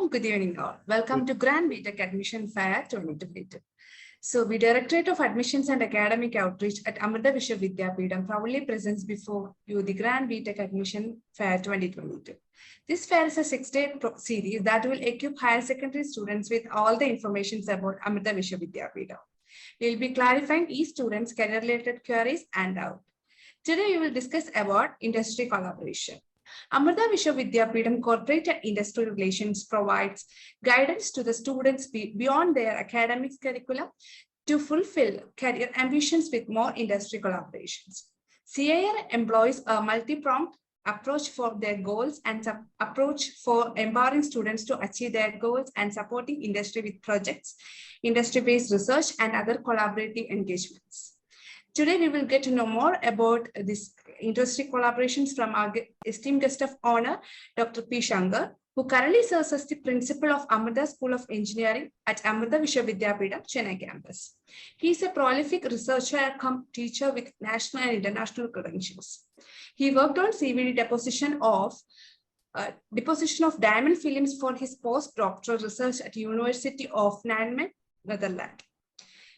warm good evening all. Welcome to Grand B.Tech Admission Far 2022. So, the Directorate of Admissions and Academic Outreach at Amrita Vidyapeetham proudly presents before you the Grand B.Tech Admission Far 2022. This fair is a 6-day series that will equip higher secondary students with all the information about Amrita Vidyapeetham. We will be clarifying each student's career-related queries and doubts. Today, we will discuss about industry collaboration. Amrita Vidyapeetham Corporate and Industry Relations provides guidance to the students beyond their academic curriculum to fulfill career ambitions with more industry collaborations. CIR employs a multi-pronged approach for their goals and approach for empowering students to achieve their goals and supporting industry with projects, industry-based research, and other collaborative engagements. Today, we will get to know more about this industry collaborations from our esteemed guest of honor, Dr. P. Shankar, who currently serves as the principal of Amrita School of Engineering at Amrita Vidyapeetham, Chennai campus. He is a prolific researcher cum teacher with national and international credentials. He worked on CVD deposition of diamond films for his postdoctoral research at University of Nijmegen, Netherlands.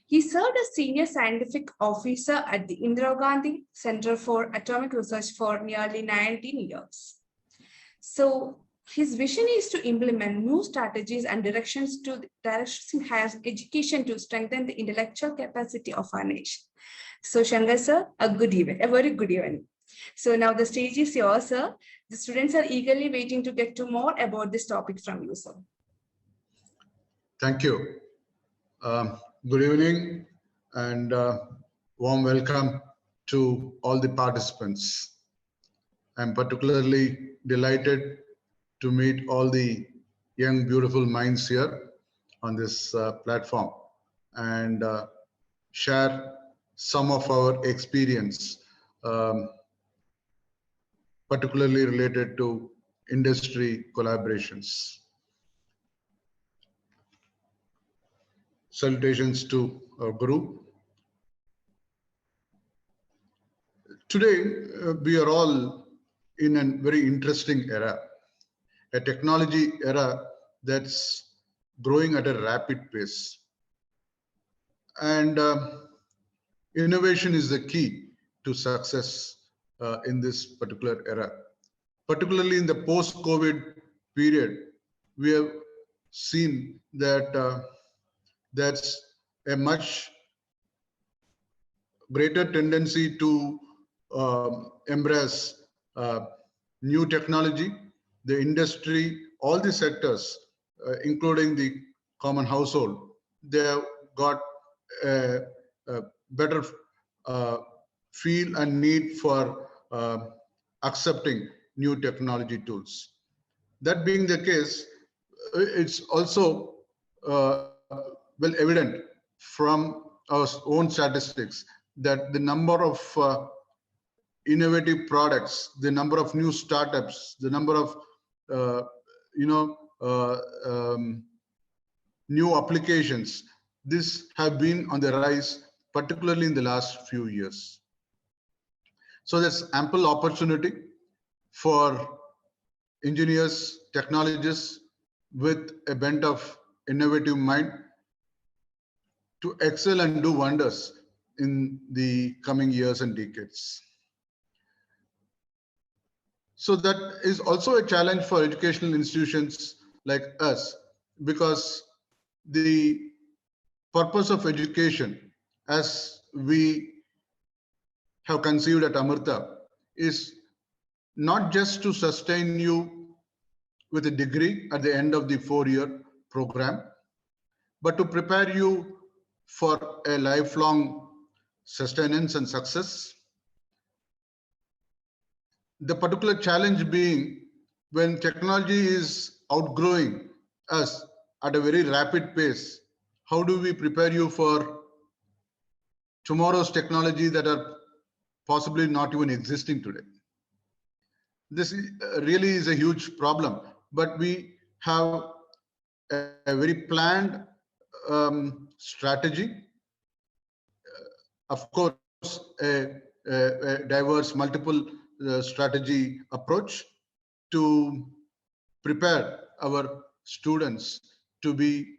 He served as Senior Scientific Officer at the Indira Gandhi Center for Atomic Research for nearly 19 years. So his vision is to implement new strategies and directions in higher education to strengthen the intellectual capacity of our nation. So Shankar sir, a very good evening. So now the stage is yours, sir. The students are eagerly waiting to get to more about this topic from you, sir. Thank you. Good evening and warm welcome to all the participants. I'm particularly delighted to meet all the young, beautiful minds here on this platform and share some of our experience, particularly related to industry collaborations. Salutations to our group. Today, we are all in a very interesting era, a technology era that's growing at a rapid pace. And innovation is the key to success in this particular era. Particularly in the post-COVID period, we have seen that that's a much greater tendency to embrace new technology, the industry, all the sectors, including the common household. They have got a better feel and need for accepting new technology tools. That being the case, it's also well evident from our own statistics that the number of innovative products, the number of new startups, the number of new applications, this have been on the rise, particularly in the last few years. So there's ample opportunity for engineers, technologists with a bent of innovative mind to excel and do wonders in the coming years and decades. So that is also a challenge for educational institutions like us, because the purpose of education, as we have conceived at Amrita, is not just to sustain you with a degree at the end of the 4-year program, but to prepare you for a lifelong sustenance and success. The particular challenge being when technology is outgrowing us at a very rapid pace, how do we prepare you for tomorrow's technology that are possibly not even existing today? This really is a huge problem, but we have a very planned strategy. Of course, a diverse multiple strategy approach to prepare our students to be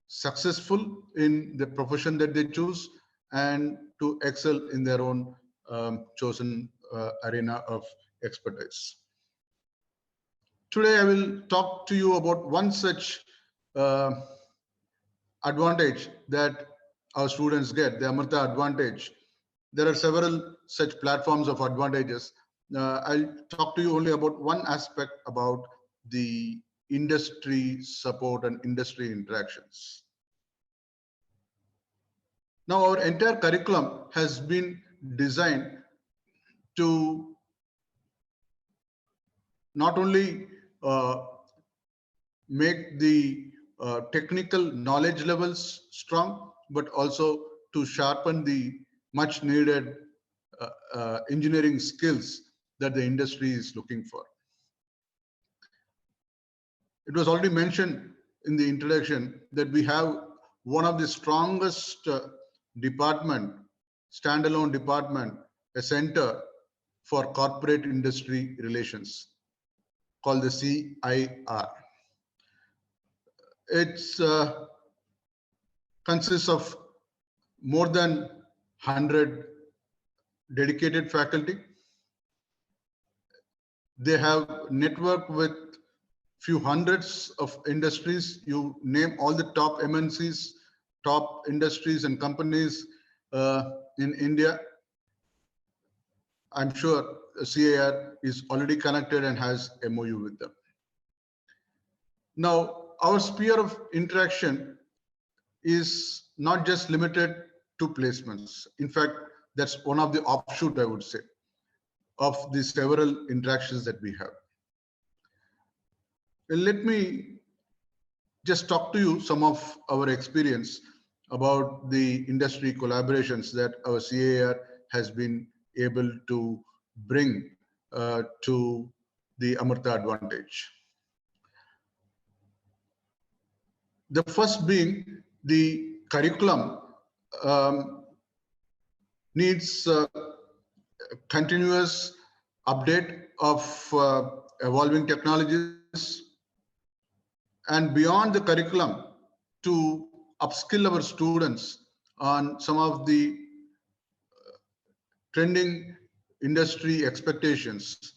successful in the profession that they choose and to excel in their own chosen arena of expertise. Today, I will talk to you about one such advantage that our students get, the Amrita advantage. There are several such platforms of advantages. I'll talk to you only about one aspect about the industry support and industry interactions. Now, our entire curriculum has been designed to not only make the technical knowledge levels strong, but also to sharpen the much needed engineering skills that the industry is looking for. It was already mentioned in the introduction that we have one of the strongest standalone department, a center for corporate industry relations called the CIR. It consists of more than 100 dedicated faculty. They have networked with few hundreds of industries. You name all the top MNCs, top industries and companies in India. I'm sure CIR is already connected and has MOU with them. Now, our sphere of interaction is not just limited to placements. In fact, that's one of the offshoot, I would say, of the several interactions that we have. Let me just talk to you some of our experience about the industry collaborations that our CIR has been able to bring to the Amrita advantage. The first being the curriculum needs continuous update of evolving technologies, and beyond the curriculum to upskill our students on some of the trending industry expectations.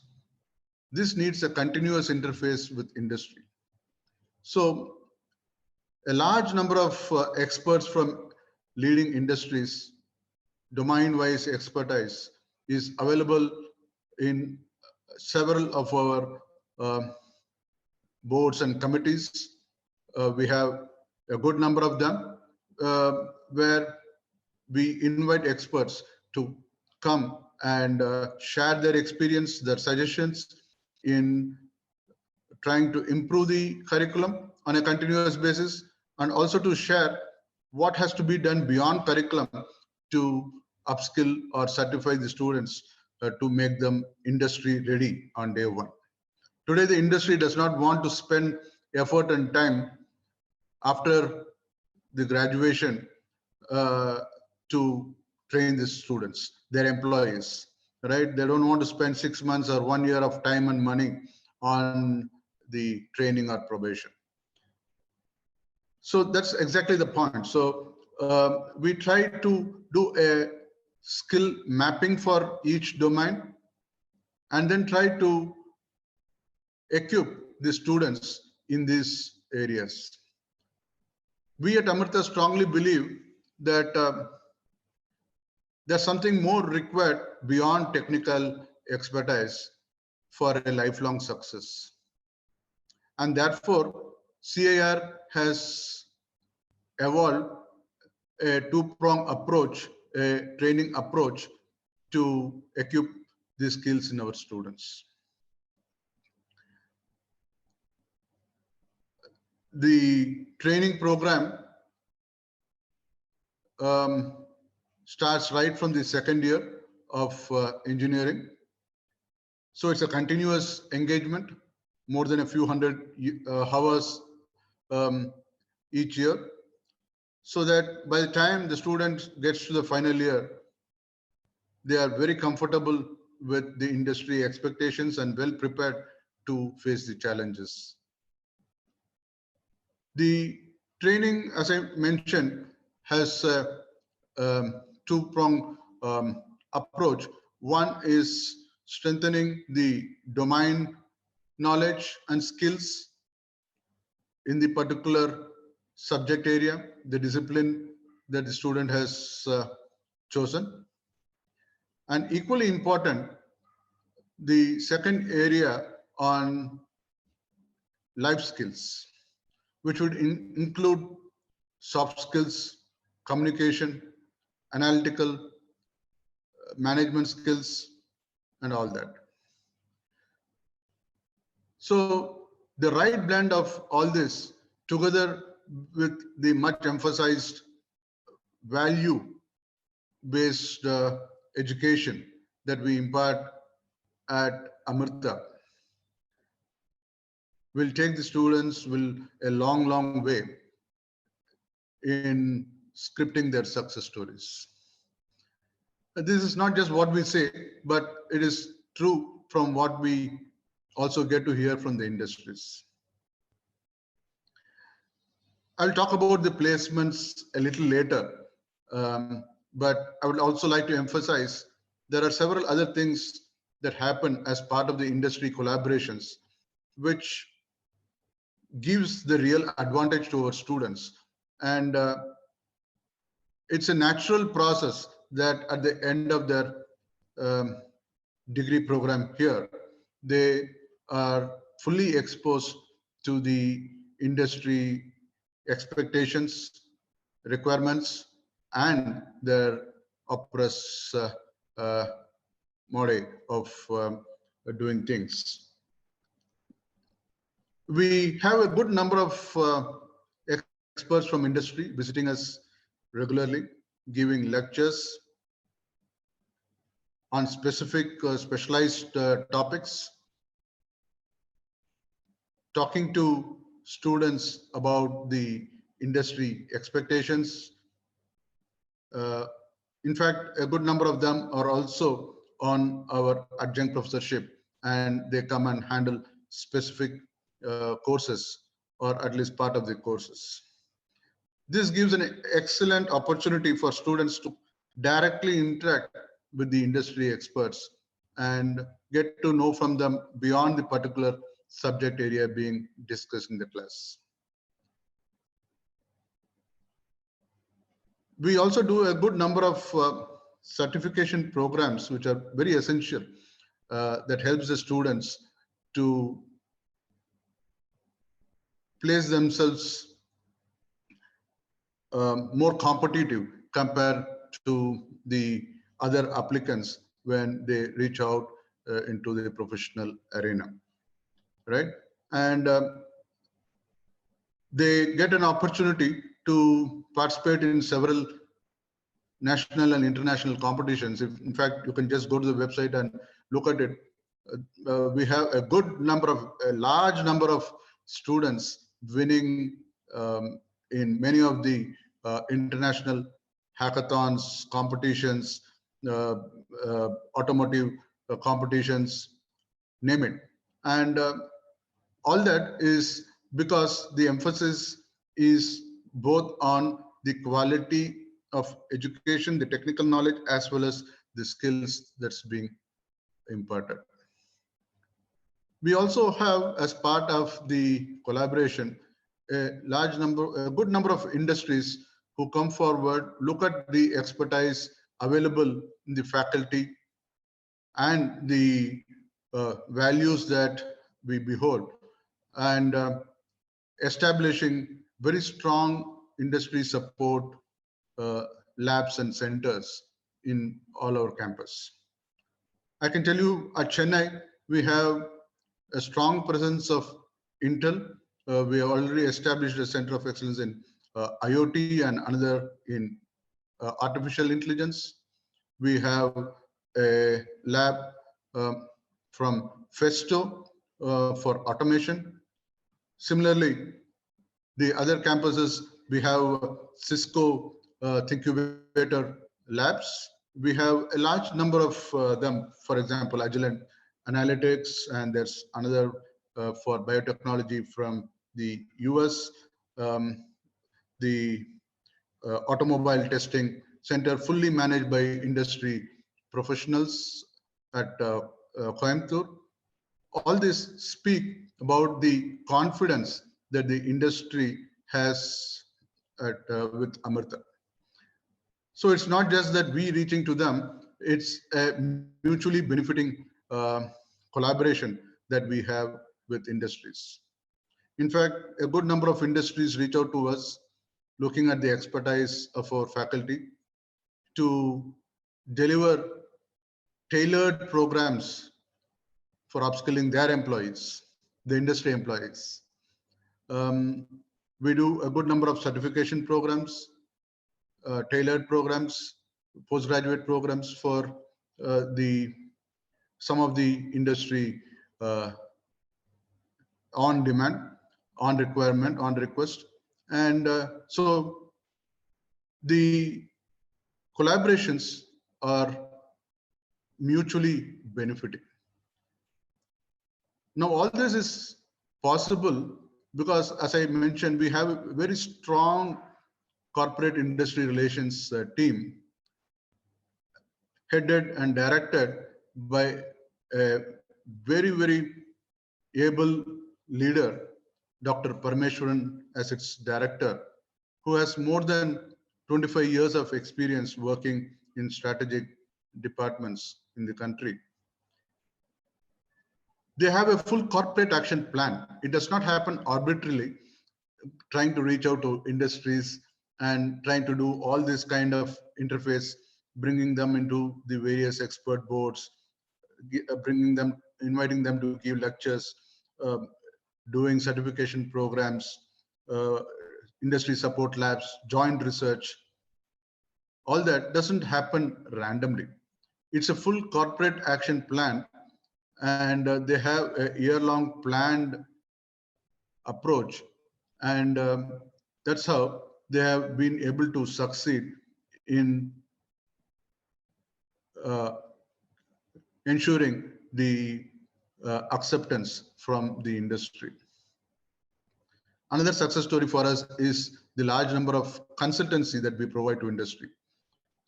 This needs a continuous interface with industry. So a large number of experts from leading industries, domain-wise expertise is available in several of our boards and committees. We have a good number of them where we invite experts to come and share their experience, their suggestions in trying to improve the curriculum on a continuous basis, and also to share what has to be done beyond curriculum to upskill or certify the students to make them industry ready on day one. Today, the industry does not want to spend effort and time after the graduation to train the students, their employees, right? They don't want to spend 6 months or 1 year of time and money on the training or probation. So that's exactly the point. So we try to do a skill mapping for each domain and then try to equip the students in these areas. We at Amrita strongly believe that there's something more required beyond technical expertise for a lifelong success. And therefore, CIR has evolved a two-pronged approach, a training approach to equip these skills in our students. The training program starts right from the second year of engineering. So it's a continuous engagement, more than a few hundred hours each year, so that by the time the student gets to the final year, they are very comfortable with the industry expectations and well prepared to face the challenges. The training, as I mentioned, has a two-pronged approach. One is strengthening the domain knowledge and skills in the particular subject area, the discipline that the student has chosen. And equally important, the second area on life skills, which would include soft skills, communication, analytical, management skills, and all that. So the right blend of all this together with the much emphasized value-based education that we impart at Amrita will take the students a long way in scripting their success stories. This is not just what we say, but it is true from what we also get to hear from the industries. I'll talk about the placements a little later, but I would also like to emphasize there are several other things that happen as part of the industry collaborations, which gives the real advantage to our students. And it's a natural process that at the end of their degree program here, they are fully exposed to the industry expectations, requirements, and their oppress mode of doing things. We have a good number of experts from industry visiting us regularly, giving lectures on specific specialized topics, talking to students about the industry expectations. In fact, a good number of them are also on our adjunct professorship, and they come and handle specific courses, or at least part of the courses. This gives an excellent opportunity for students to directly interact with the industry experts and get to know from them beyond the particular subject area being discussed in the class. We also do a good number of certification programs, which are very essential, that helps the students to place themselves more competitive compared to the other applicants when they reach out into the professional arena, right? And they get an opportunity to participate in several national and international competitions. In fact, you can just go to the website and look at it. We have a large number of students winning in many of the international hackathons, competitions, automotive competitions, name it. And all that is because the emphasis is both on the quality of education, the technical knowledge, as well as the skills that's being imparted. We also have, as part of the collaboration, a good number of industries who come forward, look at the expertise available in the faculty and the values that we behold, and establishing very strong industry support labs and centers in all our campus. I can tell you at Chennai, we have a strong presence of Intel. We have already established a center of excellence in IoT and another in artificial intelligence. We have a lab from Festo for automation. Similarly, the other campuses, we have Cisco Thinkubator labs. We have a large number of them, for example, Agilent Analytics, and there's another for biotechnology from the US. the automobile testing center, fully managed by industry professionals at Coimbatore. All this speak about the confidence that the industry has with Amrita. So it's not just that we reaching to them, it's a mutually benefiting collaboration that we have with industries. In fact, a good number of industries reach out to us looking at the expertise of our faculty to deliver tailored programs for upskilling their employees, the industry employees. We do a good number of certification programs, tailored programs, postgraduate programs for some of the industry on demand, on requirement, on request. And so the collaborations are mutually benefiting. Now, all this is possible because, as I mentioned, we have a very strong corporate industry relations team headed and directed by a very, very able leader, Dr. Parameshwaran, as its director, who has more than 25 years of experience working in strategic departments in the country. They have a full corporate action plan. It does not happen arbitrarily, trying to reach out to industries and trying to do all this kind of interface, bringing them into the various expert boards, inviting them to give lectures, doing certification programs, industry support labs, joint research. All that doesn't happen randomly. It's a full corporate action plan, and they have a year-long planned approach. And that's how they have been able to succeed in ensuring the acceptance from the industry. Another success story for us is the large number of consultancy that we provide to industry.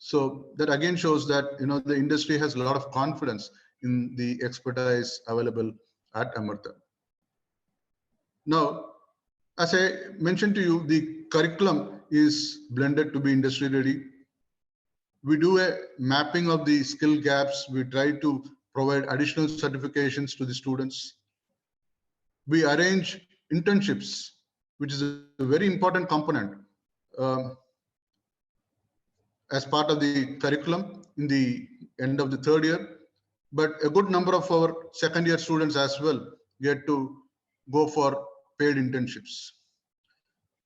So that again shows that the industry has a lot of confidence in the expertise available at Amrita. Now, as I mentioned to you, the curriculum is blended to be industry ready. We do a mapping of the skill gaps. We try to provide additional certifications to the students. We arrange internships, which is a very important component as part of the curriculum in the end of the third year. But a good number of our second year students as well get to go for paid internships.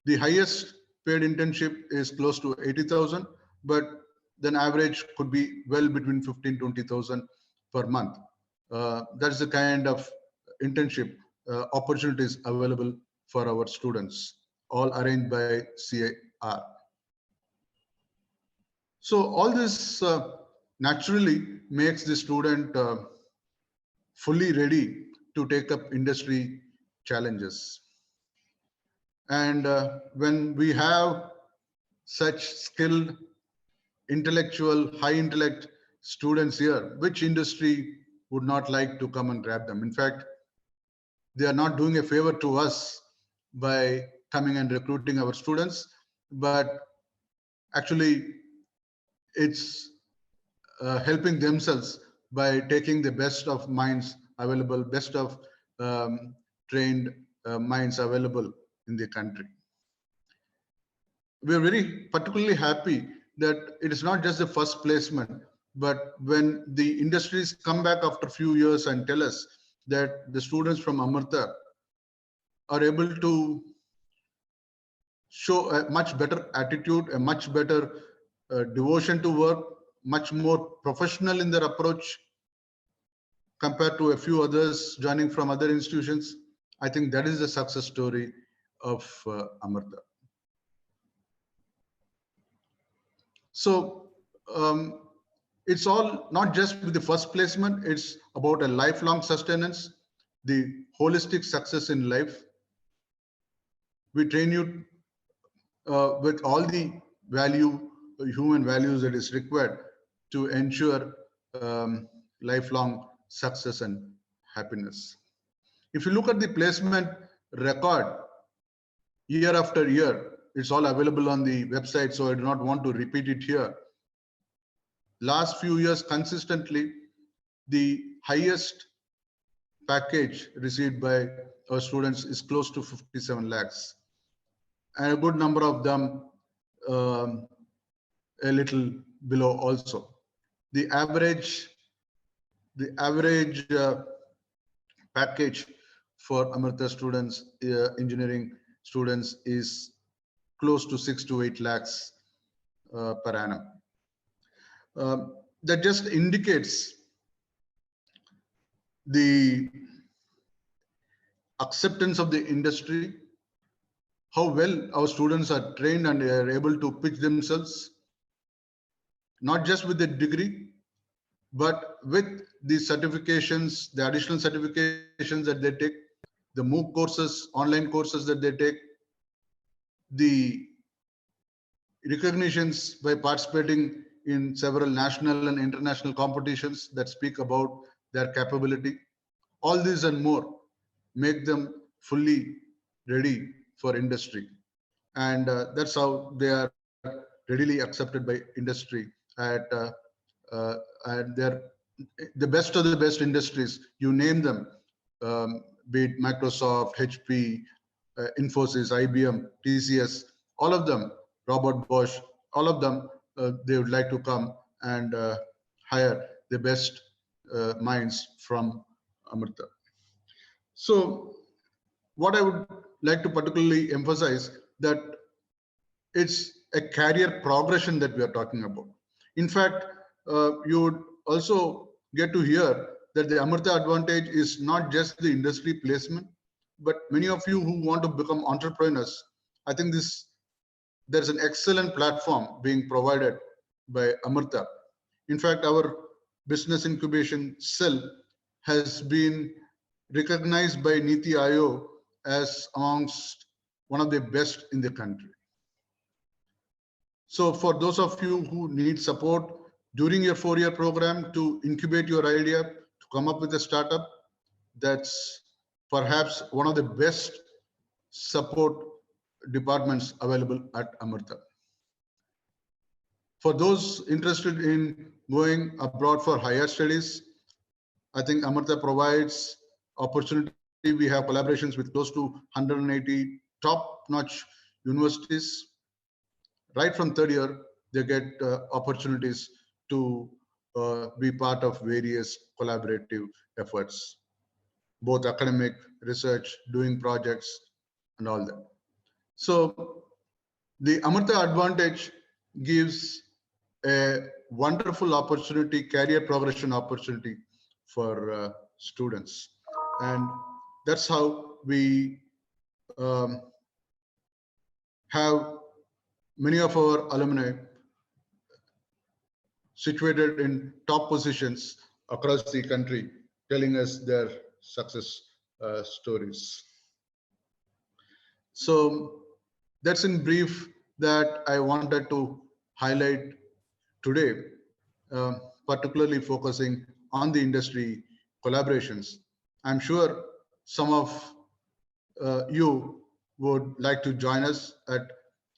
The highest paid internship is close to 80,000, but then average could be well between 15,000 to 20,000 per month. That's the kind of internship opportunities available for our students, all arranged by CAR. So all this naturally makes the student fully ready to take up industry challenges. And when we have such skilled, intellectual, high intellect students here, which industry would not like to come and grab them? In fact, they are not doing a favor to us by coming and recruiting our students, but actually it's helping themselves by taking the best of minds available, best of trained minds available in the country. We are very particularly happy that it is not just the first placement, but when the industries come back after a few years and tell us that the students from Amrita are able to show a much better attitude, a much better devotion to work, much more professional in their approach compared to a few others joining from other institutions, I think that is the success story of Amrita. So it's all not just with the first placement, it's about a lifelong sustenance, the holistic success in life. We train you with all the human values that is required to ensure lifelong success and happiness. If you look at the placement record year after year, it's all available on the website, so I do not want to repeat it here. Last few years, consistently, the highest package received by our students is close to 57 lakhs. And a good number of them a little below also. The average package for Amrita students, engineering students, is close to 6 to 8 lakhs per annum. That just indicates the acceptance of the industry, how well our students are trained and are able to pitch themselves, not just with the degree, but with the certifications, the additional certifications that they take, the MOOC courses, online courses that they take, the recognitions by participating in several national and international competitions that speak about their capability. All these and more make them fully ready for industry. And that's how they are readily accepted by industry at they're the best of the best industries. You name them, be it Microsoft, HP, Infosys, IBM, TCS, all of them, Robert Bosch, all of them, they would like to come and hire the best minds from Amrita. So what I would like to particularly emphasize, that it's a career progression that we are talking about. In fact, you would also get to hear that the Amrita advantage is not just the industry placement, but many of you who want to become entrepreneurs, I think there's an excellent platform being provided by Amrita. In fact, our business incubation cell has been recognized by Niti Aayog as amongst one of the best in the country. So for those of you who need support during your 4-year program to incubate your idea, to come up with a startup, that's perhaps one of the best support departments available at Amrita. For those interested in going abroad for higher studies, I think Amrita provides opportunity. We have collaborations with close to 180 top-notch universities. Right from 3rd year, they get opportunities to be part of various collaborative efforts, both academic, research, doing projects, and all that. So the Amrita advantage gives a wonderful opportunity, career progression opportunity for students. And that's how we have many of our alumni situated in top positions across the country, telling us their success stories. So that's in brief that I wanted to highlight today, particularly focusing on the industry collaborations. I'm sure some of you would like to join us at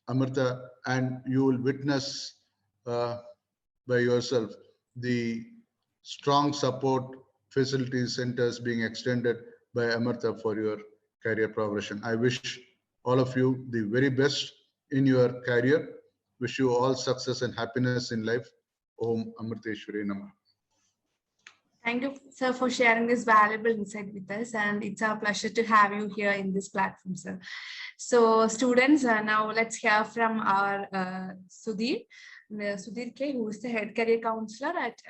Amrita, and you will witness by yourself the strong support facilities centers being extended by Amrita for your career progression. I wish all of you the very best in your career. Wish you all success and happiness in life. Om Amriteshwari Namah. Thank you, sir, for sharing this valuable insight with us. And it's our pleasure to have you here in this platform, sir. So students, now let's hear from our Sudhir K, who is the head career counselor at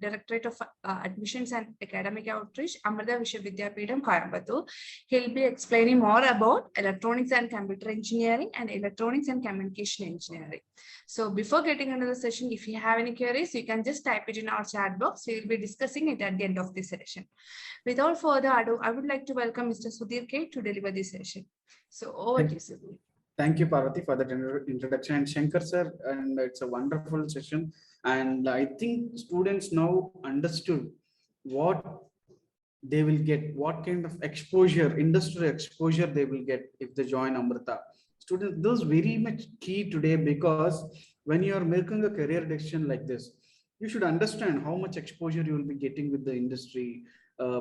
Directorate of Admissions and Academic Outreach, Amrita Vidyapeetham, Coimbatore. He'll be explaining more about electronics and computer engineering and electronics and communication engineering. So before getting into the session, if you have any queries, you can just type it in our chat box. We will be discussing it at the end of this session. Without further ado, I would like to welcome Mr. Sudhir K to deliver this session. So over to you, Sudhir. Thank you, Parvati, for that introduction, and Shankar sir, and it's a wonderful session. And I think students now understood what they will get, what kind of exposure, industrial exposure they will get if they join Amrita. Students, those very much key today, because when you are making a career decision like this, you should understand how much exposure you will be getting with the industry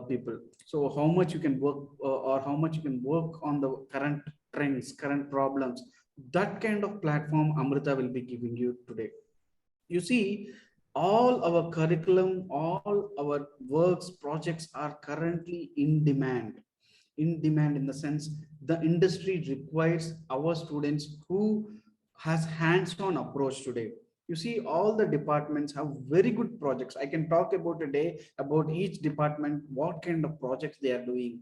people. So how much you can work or how much you can work on the current trends, current problems. That kind of platform Amrita will be giving you today. You see, all our curriculum, all our works, projects are currently in demand. In demand in the sense the industry requires our students who has hands-on approach today. You see, all the departments have very good projects. I can talk about today about each department, what kind of projects they are doing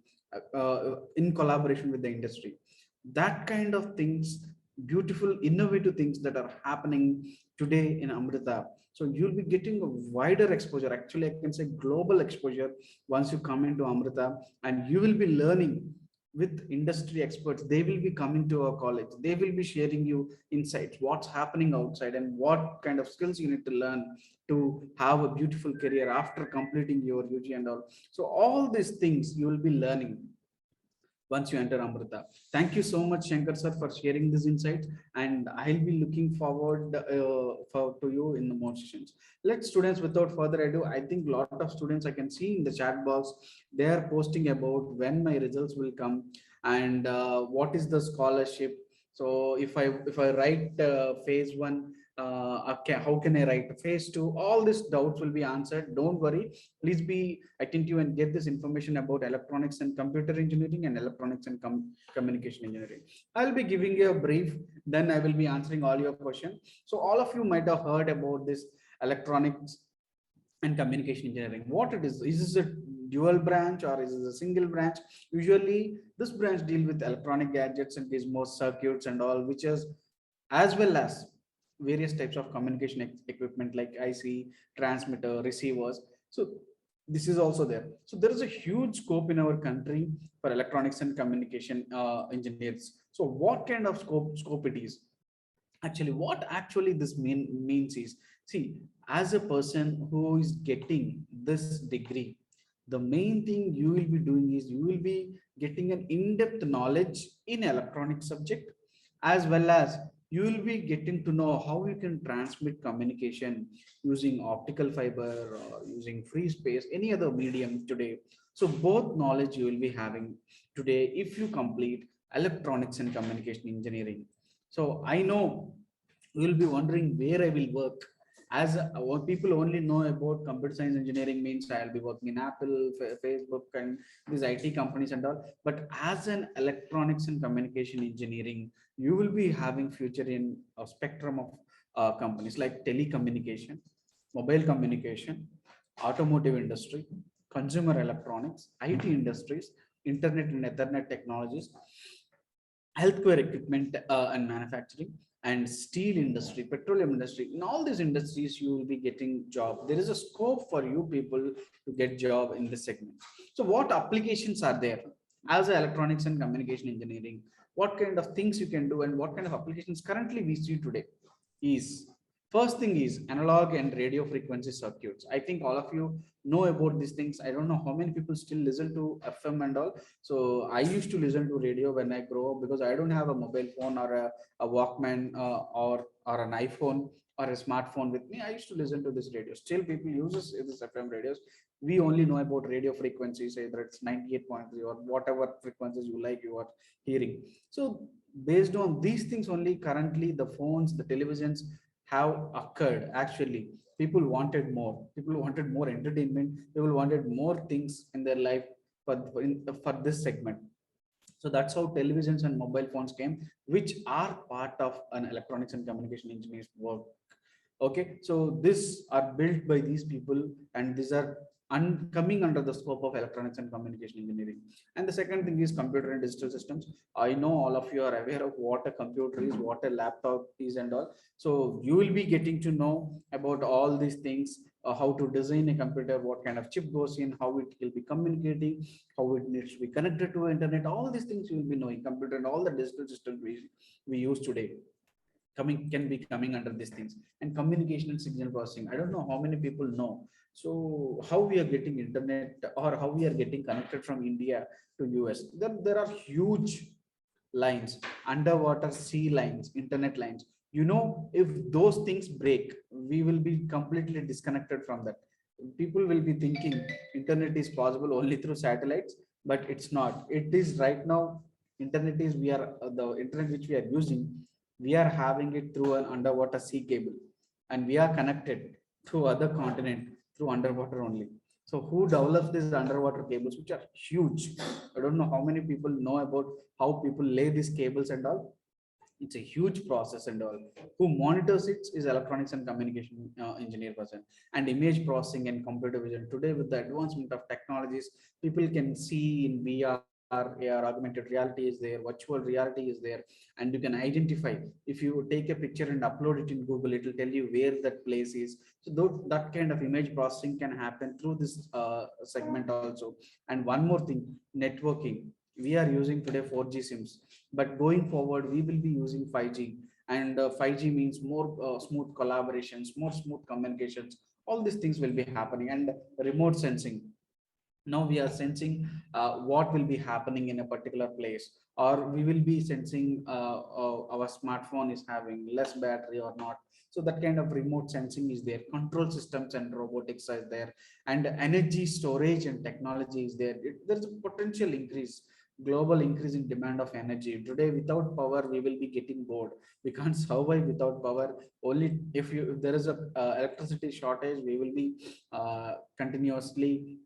in collaboration with the industry. That kind of things, beautiful, innovative things that are happening today in Amrita. So you'll be getting a wider exposure. Actually, I can say global exposure once you come into Amrita, and you will be learning with industry experts. They will be coming to our college. They will be sharing you insights, what's happening outside, and what kind of skills you need to learn to have a beautiful career after completing your UG and all. So all these things you will be learning once you enter Amrita. Thank you so much, Shankar sir, for sharing this insight, and I'll be looking forward to you in the more sessions. Let students, without further ado, I think a lot of students I can see in the chat box, they are posting about when my results will come and what is the scholarship. So if I write phase one, okay, how can I write phase two? All these doubts will be answered. Don't worry. Please be attentive and get this information about electronics and computer engineering and electronics and communication engineering. I'll be giving you a brief, then I will be answering all your questions. So all of you might have heard about this electronics and communication engineering. What it is this a dual branch or is it a single branch? Usually this branch deal with electronic gadgets and these more circuits and all, which is as well as various types of communication equipment like IC, transmitter, receivers. So this is also there. So there is a huge scope in our country for electronics and communication engineers. So what kind of scope it is? Actually, what actually this means is, see, as a person who is getting this degree, the main thing you will be doing is you will be getting an in-depth knowledge in electronic subject, as well as you will be getting to know how you can transmit communication using optical fiber or using free space, any other medium today. So both knowledge you will be having today if you complete electronics and communication engineering. So I know you will be wondering where I will work. As what people only know about computer science engineering means I'll be working in Apple, Facebook, and these IT companies and all. But as an electronics and communication engineering, you will be having future in a spectrum of companies like telecommunication, mobile communication, automotive industry, consumer electronics, IT industries, internet and Ethernet technologies, healthcare equipment and manufacturing, and steel industry, petroleum industry. In all these industries you will be getting job. There is a scope for you people to get job in this segment. So what applications are there as a electronics and communication engineering? What kind of things you can do and what kind of applications currently we see today is, first thing is analog and radio frequency circuits. I think all of you know about these things. I don't know how many people still listen to FM and all. So I used to listen to radio when I grow up, because I don't have a mobile phone or a Walkman or an iPhone or a smartphone with me. I used to listen to this radio. Still people uses this FM radios. We only know about radio frequencies, either it's 98.3 or whatever frequencies you like you are hearing. So based on these things only, currently the phones, the televisions have occurred. Actually people wanted more entertainment, people wanted more things in their life for this segment. So that's how televisions and mobile phones came, which are part of an electronics and communication engineer's work. Okay, so these are built by these people, and these are coming under the scope of electronics and communication engineering. And the second thing is computer and digital systems. I know all of you are aware of what a computer is, what a laptop is and all. So you will be getting to know about all these things how to design a computer, what kind of chip goes in, how it will be communicating, how it needs to be connected to internet. All these things you will be knowing. Computer and all the digital systems we use today can be coming under these things. And communication and signal processing, I don't know how many people know. So how we are getting internet, or how we are getting connected from India to US, there are huge lines, underwater sea lines, internet lines. You know, if those things break, we will be completely disconnected from that. People will be thinking internet is possible only through satellites, but it's not. It is right now. Internet is, we are the internet which we are using, we are having it through an underwater sea cable, and we are connected to other continent through underwater only. So who develops these underwater cables, which are huge? I don't know how many people know about how people lay these cables and all. It's a huge process and all. Who monitors it is electronics and communication engineer person. And image processing and computer vision. Today, with the advancement of technologies, people can see in VR, AR, augmented reality is there, virtual reality is there, and you can identify. If you take a picture and upload it in Google, it will tell you where that place is. So that kind of image processing can happen through this segment also. And one more thing, networking. We are using today 4G SIMs, but going forward we will be using 5G. And 5G means more smooth collaborations, more smooth communications. All these things will be happening. And remote sensing, now we are sensing what will be happening in a particular place, or we will be sensing our smartphone is having less battery or not. So that kind of remote sensing is there. Control systems and robotics are there. And energy storage and technology is there. There's a potential increase, global increase in demand of energy. Today, without power we will be getting bored. We can't survive without power. Only if there is a electricity shortage, we will be continuously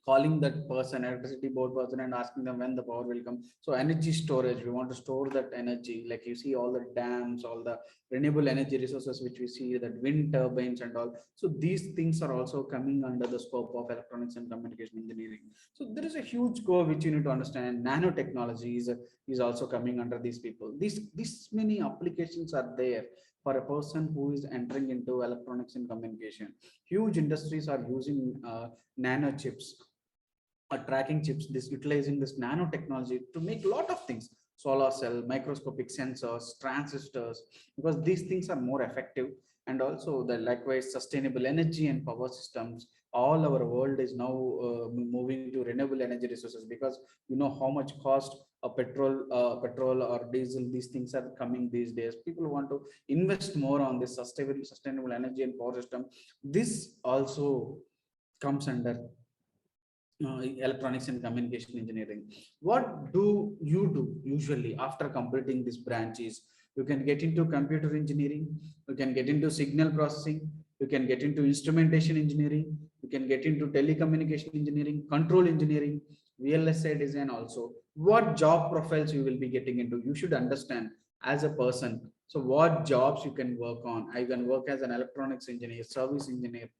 calling that person, electricity board person, and asking them when the power will come. So energy storage, we want to store that energy. Like you see all the dams, all the renewable energy resources which we see, that wind turbines and all. So these things are also coming under the scope of electronics and communication engineering. So there is a huge scope which you need to understand. Nanotechnology is also coming under these people. These many applications are there for a person who is entering into electronics and communication. Huge industries are using nano chips or tracking chips, this utilizing this nanotechnology to make a lot of things: solar cell, microscopic sensors, transistors, because these things are more effective. And also the likewise sustainable energy and power systems. All our world is now moving to renewable energy resources, because you know how much cost a petrol or diesel, these things are coming these days. People want to invest more on this sustainable energy and power system. This also comes under electronics and communication engineering. What do you do usually after completing this branches? You can get into computer engineering, you can get into signal processing, you can get into instrumentation engineering, you can get into telecommunication engineering, control engineering, VLSI design also. What job profiles you will be getting into? You should understand as a person. So what jobs you can work on? I can work as an electronics engineer, service engineer,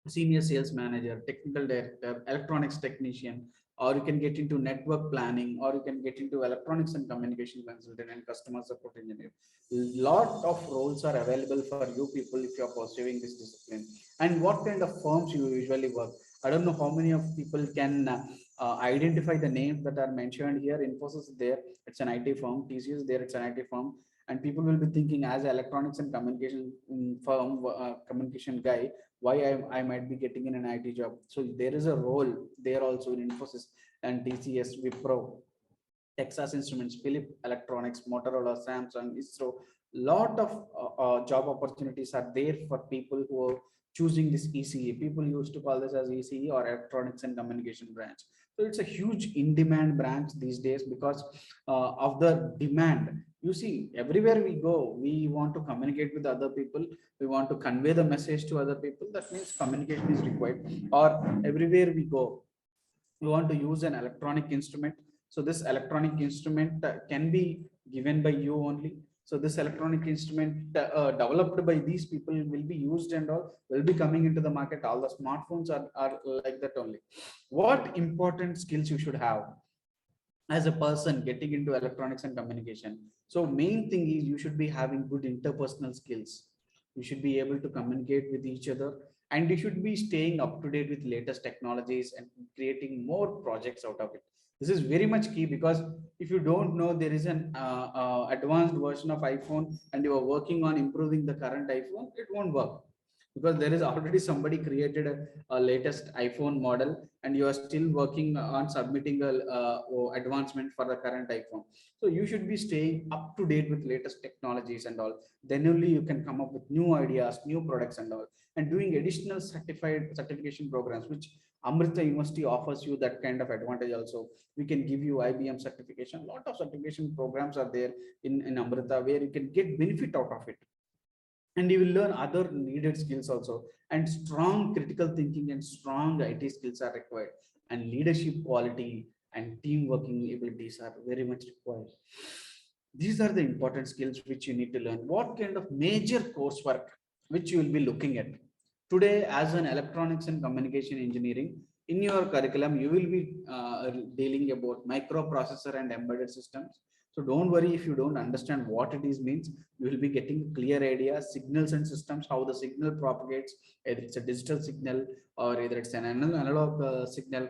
senior sales manager, technical director, electronics technician, or you can get into network planning, or you can get into electronics and communication consultant and customer support engineer. Lot of roles are available for you people if you are pursuing this discipline. And what kind of firms you usually work? I don't know how many of people can identify the names that are mentioned here. Infosys is there, it's an IT firm. TCS is there, it's an IT firm. And people will be thinking, as electronics and communication firm, communication guy, why I might be getting in an IT job. So there is a role there also in Infosys and TCS, Wipro, Texas Instruments, Philip Electronics, Motorola, Samsung, ISRO. Lot of job opportunities are there for people who are choosing this ECE. People used to call this as ECE or electronics and communication branch. So it's a huge in-demand branch these days because of the demand. You see, everywhere we go, we want to communicate with other people. We want to convey the message to other people. That means communication is required. Or everywhere we go, we want to use an electronic instrument. So this electronic instrument can be given by you only. So this electronic instrument developed by these people will be used and all will be coming into the market. All the smartphones are like that only. What important skills you should have as a person getting into electronics and communication? So main thing is you should be having good interpersonal skills. You should be able to communicate with each other, and you should be staying up to date with latest technologies and creating more projects out of it. This is very much key, because if you don't know there is an advanced version of iPhone and you are working on improving the current iPhone, it won't work, because there is already somebody created a latest iPhone model and you are still working on submitting a advancement for the current iPhone. So you should be staying up to date with latest technologies and all. Then only you can come up with new ideas, new products and all, and doing additional certification programs, which Amrita University offers you that kind of advantage also. We can give you IBM certification. A lot of certification programs are there in Amrita where you can get benefit out of it. And you will learn other needed skills also. And strong critical thinking and strong IT skills are required. And leadership quality and team working abilities are very much required. These are the important skills which you need to learn. What kind of major coursework which you will be looking at? Today, as an electronics and communication engineering, in your curriculum, you will be dealing about microprocessor and embedded systems. So don't worry if you don't understand what it is means. You will be getting clear idea, signals and systems, how the signal propagates, either it's a digital signal or either it's an analog signal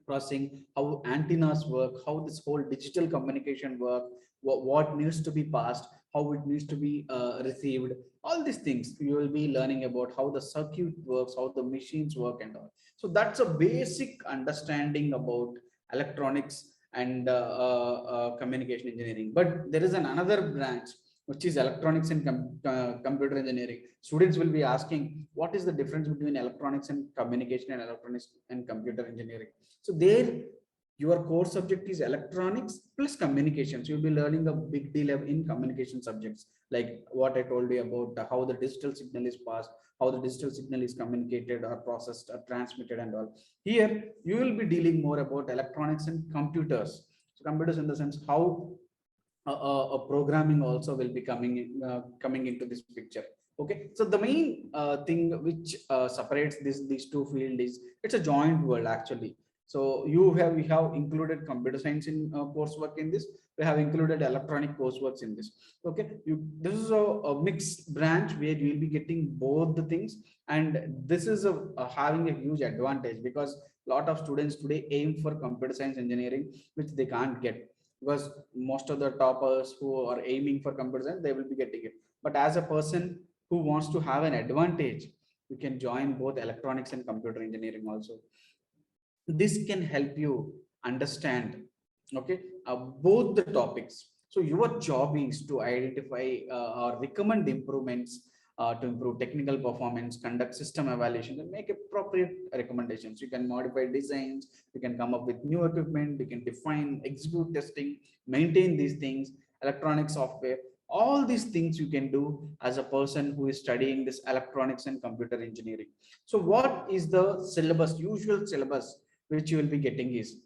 processing, how antennas work, how this whole digital communication work, what needs to be passed, how it needs to be received. All these things you will be learning about, how the circuit works, how the machines work and all. So that's a basic understanding about electronics and communication engineering. But there is another branch which is electronics and computer engineering. Students will be asking, what is the difference between electronics and communication and electronics and computer engineering? So there, your core subject is electronics plus communications. You'll be learning a big deal in communication subjects, like what I told you about how the digital signal is passed, how the digital signal is communicated or processed or transmitted and all. Here, you will be dealing more about electronics and computers. So computers in the sense how programming also will be coming into this picture. Okay, so the main thing which separates these two fields is it's a joint world actually. So we have included computer science in coursework in this. We have included electronic courseworks in this. Okay, this is a mixed branch where you will be getting both the things, and this is having a huge advantage because a lot of students today aim for computer science engineering, which they can't get, because most of the toppers who are aiming for computer science, they will be getting it. But as a person who wants to have an advantage, you can join both electronics and computer engineering also. This can help you understand, okay, both the topics. So your job is to identify or recommend improvements to improve technical performance, conduct system evaluation, and make appropriate recommendations. You can modify designs, you can come up with new equipment, you can define, execute testing, maintain these things, electronic software. All these things you can do as a person who is studying this electronics and computer engineering. So what is the syllabus, usual syllabus which you will be getting is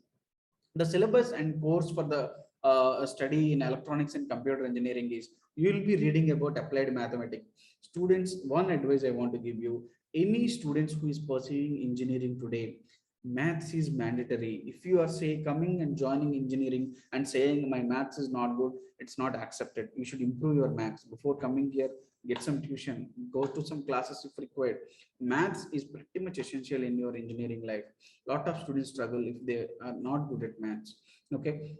the syllabus and course for the study in electronics and computer engineering is you will be reading about applied mathematics. Students, one advice I want to give you, any students who is pursuing engineering today, maths is mandatory. If you are coming and joining engineering and saying my maths is not good, it's not accepted. You should improve your maths before coming here. Get some tuition, go to some classes if required. Maths is pretty much essential in your engineering life. A lot of students struggle if they are not good at maths. Okay,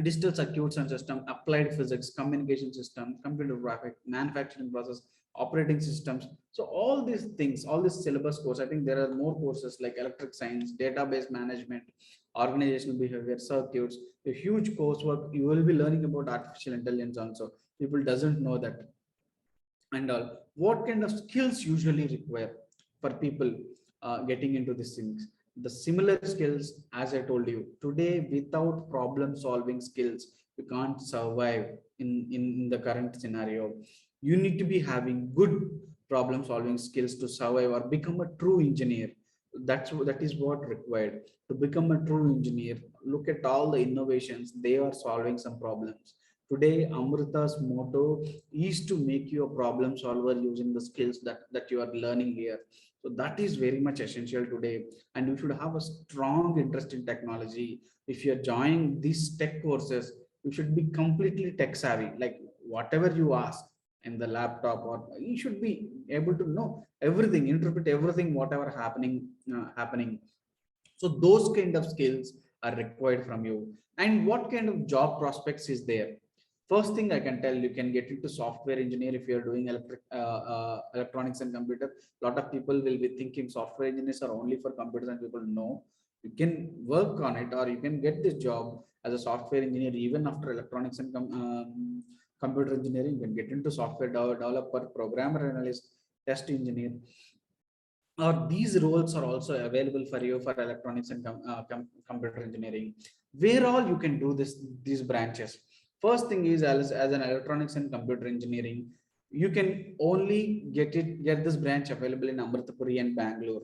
digital circuits and system, applied physics, communication system, computer graphics, manufacturing process, operating systems. So all these things, all this syllabus course, I think there are more courses like electric science, database management, organizational behavior, circuits, a huge coursework. You will be learning about artificial intelligence also. People doesn't know that. And all, what kind of skills usually require for people getting into these things? The similar skills, as I told you today, without problem solving skills, you can't survive in the current scenario. You need to be having good problem solving skills to survive or become a true engineer. That is what required to become a true engineer. Look at all the innovations, they are solving some problems. Today, Amrita's motto is to make you a problem solver using the skills that you are learning here. So that is very much essential today. And you should have a strong interest in technology. If you're joining these tech courses, you should be completely tech savvy. Like whatever you ask, in the laptop, or you should be able to know everything, interpret everything, whatever happening. So those kind of skills are required from you. And what kind of job prospects is there? First thing I can tell, you can get into software engineer if you're doing electronics and computer. A lot of people will be thinking software engineers are only for computers, and people know you can work on it, or you can get this job as a software engineer even after electronics and computer engineering. You can get into software developer, programmer, analyst, test engineer, or these roles are also available for you for electronics and computer engineering. Where all you can do these branches? First thing is, as an electronics and computer engineering, you can only get this branch available in Amritapuri and Bangalore.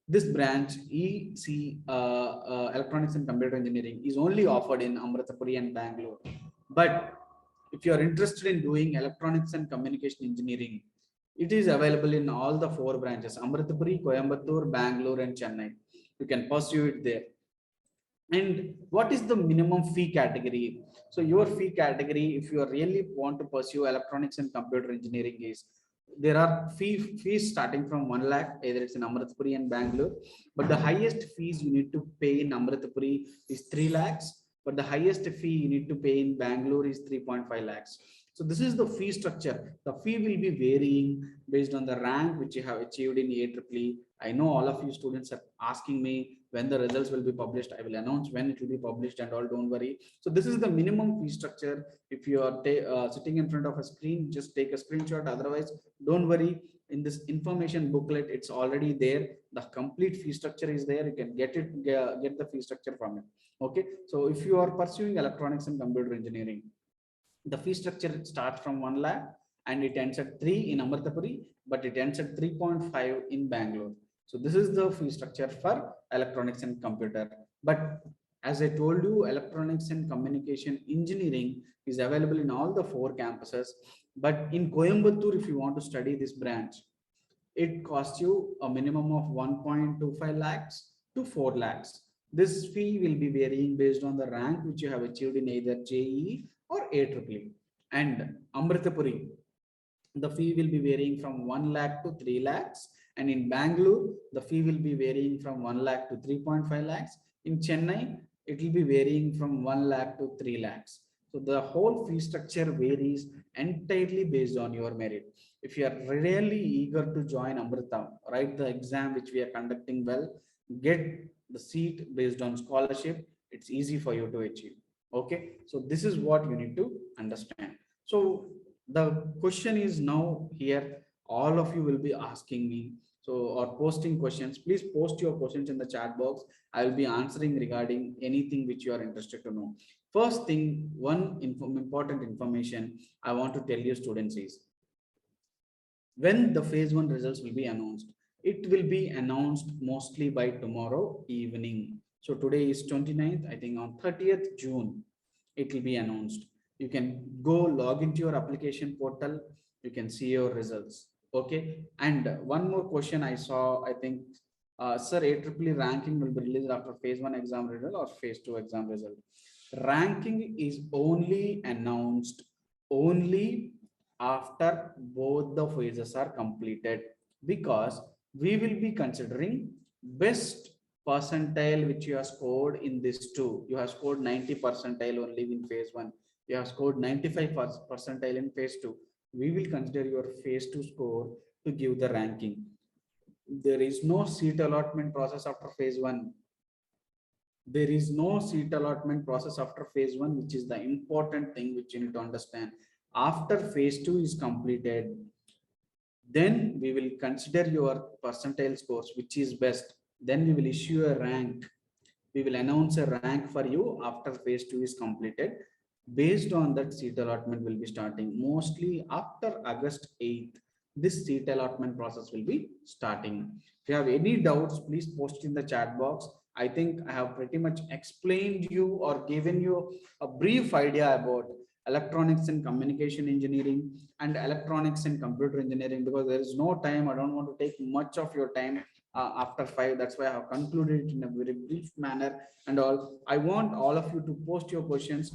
This branch electronics and computer engineering is only offered in Amritapuri and Bangalore. But if you are interested in doing electronics and communication engineering, it is available in all the 4 branches: Amritapuri, Coimbatore, Bangalore, and Chennai. You can pursue it there. And what is the minimum fee category? So your fee category, if you really want to pursue electronics and computer engineering, is there are fees starting from 1 lakh, either it's in Amritapuri and Bangalore, but the highest fees you need to pay in Amritapuri is 3 lakhs, but the highest fee you need to pay in Bangalore is 3.5 lakhs. So this is the fee structure. The fee will be varying based on the rank which you have achieved in AEEE. I know all of you students are asking me when the results will be published. I will announce when it will be published and all, don't worry. So this is the minimum fee structure. If you are sitting in front of a screen, just take a screenshot. Otherwise, don't worry. In this information booklet, it's already there. The complete fee structure is there. You can get the fee structure from it. Okay. So if you are pursuing electronics and computer engineering, the fee structure starts from 1 lakh and it ends at 3 in Amritapuri, but it ends at 3.5 in Bangalore. So this is the fee structure for electronics and computer. But as I told you, electronics and communication engineering is available in all the 4 campuses. But in Coimbatore, if you want to study this branch, it costs you a minimum of 1.25 lakhs to 4 lakhs. This fee will be varying based on the rank which you have achieved in either JEE or AEEE. And Amritapuri, the fee will be varying from 1 lakh to 3 lakhs. And in Bangalore, the fee will be varying from 1 lakh to 3.5 lakhs. In Chennai, it will be varying from 1 lakh to 3 lakhs. So the whole fee structure varies entirely based on your merit. If you are really eager to join Amrita, write the exam which we are conducting well, get the seat based on scholarship, it's easy for you to achieve. Okay, so this is what you need to understand. So the question is now here, all of you will be asking me, so, or posting questions. Please post your questions in the chat box. I will be answering regarding anything which you are interested to know. First thing, one important information I want to tell you students is, when the phase 1 results will be announced, it will be announced mostly by tomorrow evening. So today is 29th, I think on 30th June, it will be announced. You can go log into your application portal, you can see your results. Okay. And one more question I saw, I think, sir, AEEE ranking will be released after phase 1 exam result or phase 2 exam result. Ranking is only announced only after both the phases are completed, because we will be considering best percentile which you have scored in this 2. You have scored 90 percentile only in phase 1. You have scored 95 percentile in phase 2. We will consider your phase 2 score to give the ranking. There is no seat allotment process after phase 1. There is no seat allotment process after phase 1, which is the important thing which you need to understand. After phase 2 is completed, then we will consider your percentile scores, which is best. Then we will issue a rank. We will announce a rank for you after phase 2 is completed. Based on that, seat allotment will be starting mostly after August 8th. This seat allotment process will be starting. If you have any doubts, please post in the chat box. I think I have pretty much explained you or given you a brief idea about electronics and communication engineering and electronics and computer engineering, because there is no time. I don't want to take much of your time after 5. That's why I have concluded it in a very brief manner and all. I want all of you to post your questions.